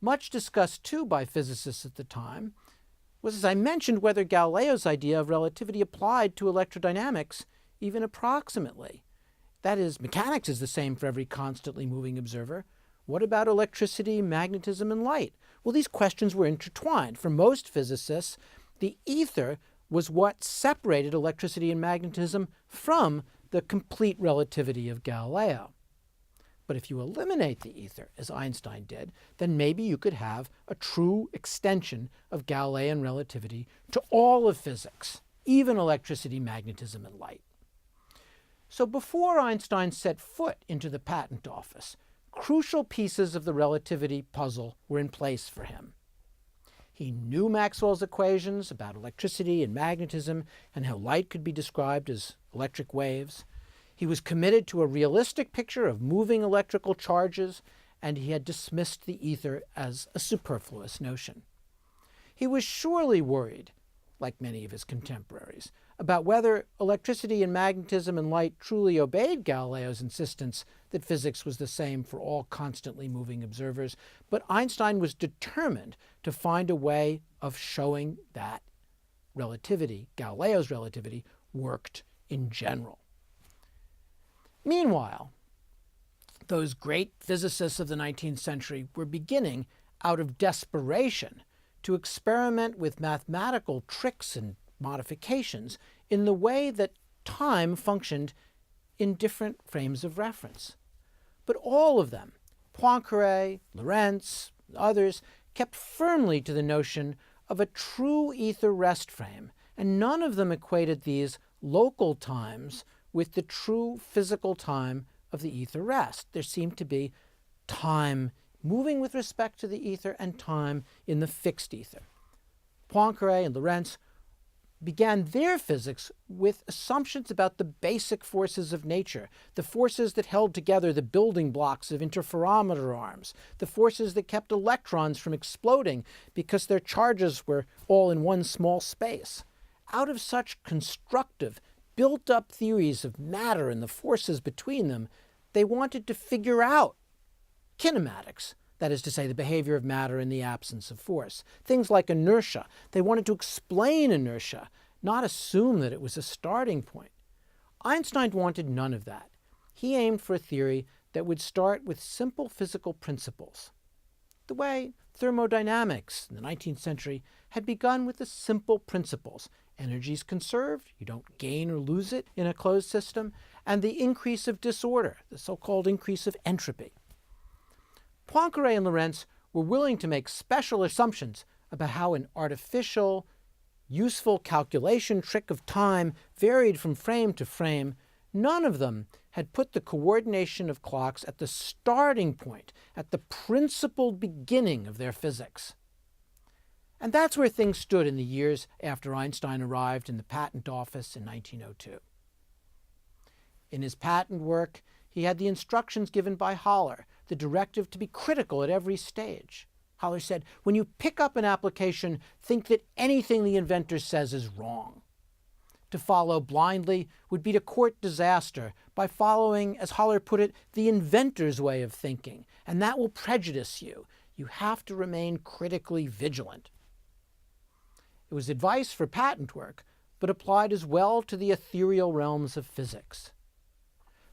Much discussed too by physicists at the time was, as I mentioned, whether Galileo's idea of relativity applied to electrodynamics even approximately. That is, mechanics is the same for every constantly moving observer. What about electricity, magnetism, and light? Well, these questions were intertwined. For most physicists, the ether was what separated electricity and magnetism from the complete relativity of Galileo. But if you eliminate the ether, as Einstein did, then maybe you could have a true extension of Galilean relativity to all of physics, even electricity, magnetism, and light. So before Einstein set foot into the patent office, crucial pieces of the relativity puzzle were in place for him. He knew Maxwell's equations about electricity and magnetism and how light could be described as electric waves. He was committed to a realistic picture of moving electrical charges, and he had dismissed the ether as a superfluous notion. He was surely worried, like many of his contemporaries, about whether electricity and magnetism and light truly obeyed Galileo's insistence that physics was the same for all constantly moving observers, but Einstein was determined to find a way of showing that relativity, Galileo's relativity, worked in general. Meanwhile, those great physicists of the 19th century were beginning, out of desperation, to experiment with mathematical tricks and modifications in the way that time functioned in different frames of reference. But all of them, Poincaré, Lorentz, and others, kept firmly to the notion of a true ether rest frame, and none of them equated these local times with the true physical time of the ether rest. There seemed to be time moving with respect to the ether and time in the fixed ether. Poincaré and Lorentz began their physics with assumptions about the basic forces of nature, the forces that held together the building blocks of interferometer arms, the forces that kept electrons from exploding because their charges were all in one small space. Out of such constructive, built-up theories of matter and the forces between them, they wanted to figure out kinematics, that is to say, the behavior of matter in the absence of force. Things like inertia. They wanted to explain inertia, not assume that it was a starting point. Einstein wanted none of that. He aimed for a theory that would start with simple physical principles, the way thermodynamics in the 19th century had begun with the simple principles. Energy is conserved, you don't gain or lose it in a closed system, and the increase of disorder, the so-called increase of entropy. Poincaré and Lorentz were willing to make special assumptions about how an artificial, useful calculation trick of time varied from frame to frame. None of them had put the coordination of clocks at the starting point, at the principled beginning of their physics. And that's where things stood in the years after Einstein arrived in the patent office in 1902. In his patent work, he had the instructions given by Haller, the directive to be critical at every stage. Haller said, when you pick up an application, think that anything the inventor says is wrong. To follow blindly would be to court disaster by following, as Haller put it, the inventor's way of thinking, and that will prejudice you. You have to remain critically vigilant. It was advice for patent work, but applied as well to the ethereal realms of physics.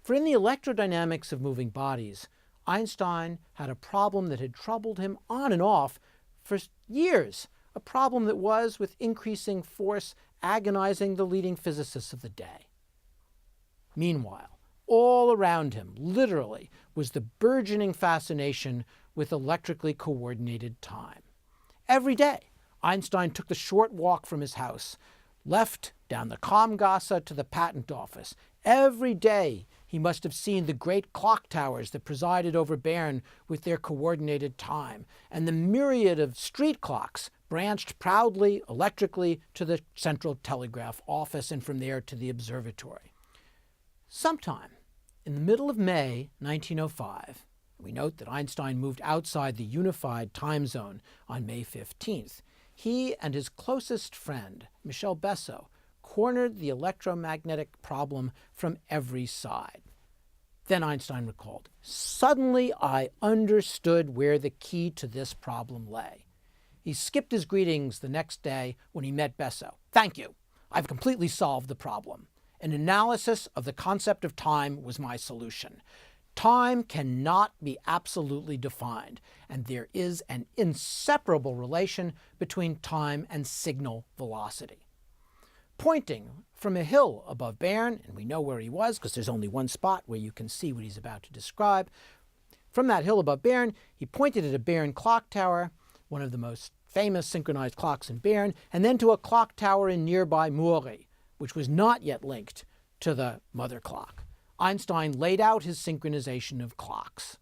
For in the electrodynamics of moving bodies, Einstein had a problem that had troubled him on and off for years, a problem that was, with increasing force, agonizing the leading physicists of the day. Meanwhile, all around him, literally, was the burgeoning fascination with electrically coordinated time. Every day, Einstein took the short walk from his house, left down the Kommgasse to the patent office. Every day, he must have seen the great clock towers that presided over Bern with their coordinated time, and the myriad of street clocks branched proudly, electrically, to the central telegraph office and from there to the observatory. Sometime in the middle of May 1905, we note that Einstein moved outside the unified time zone on May 15th. He and his closest friend, Michel Besso, cornered the electromagnetic problem from every side. Then Einstein recalled, "Suddenly I understood where the key to this problem lay." He skipped his greetings the next day when he met Besso. "Thank you. I've completely solved the problem. An analysis of the concept of time was my solution. Time cannot be absolutely defined, and there is an inseparable relation between time and signal velocity." Pointing from a hill above Bern, and we know where he was because there's only one spot where you can see what he's about to describe. From that hill above Bern, he pointed at a Bern clock tower, one of the most famous synchronized clocks in Bern, and then to a clock tower in nearby Muri, which was not yet linked to the mother clock. Einstein laid out his synchronization of clocks.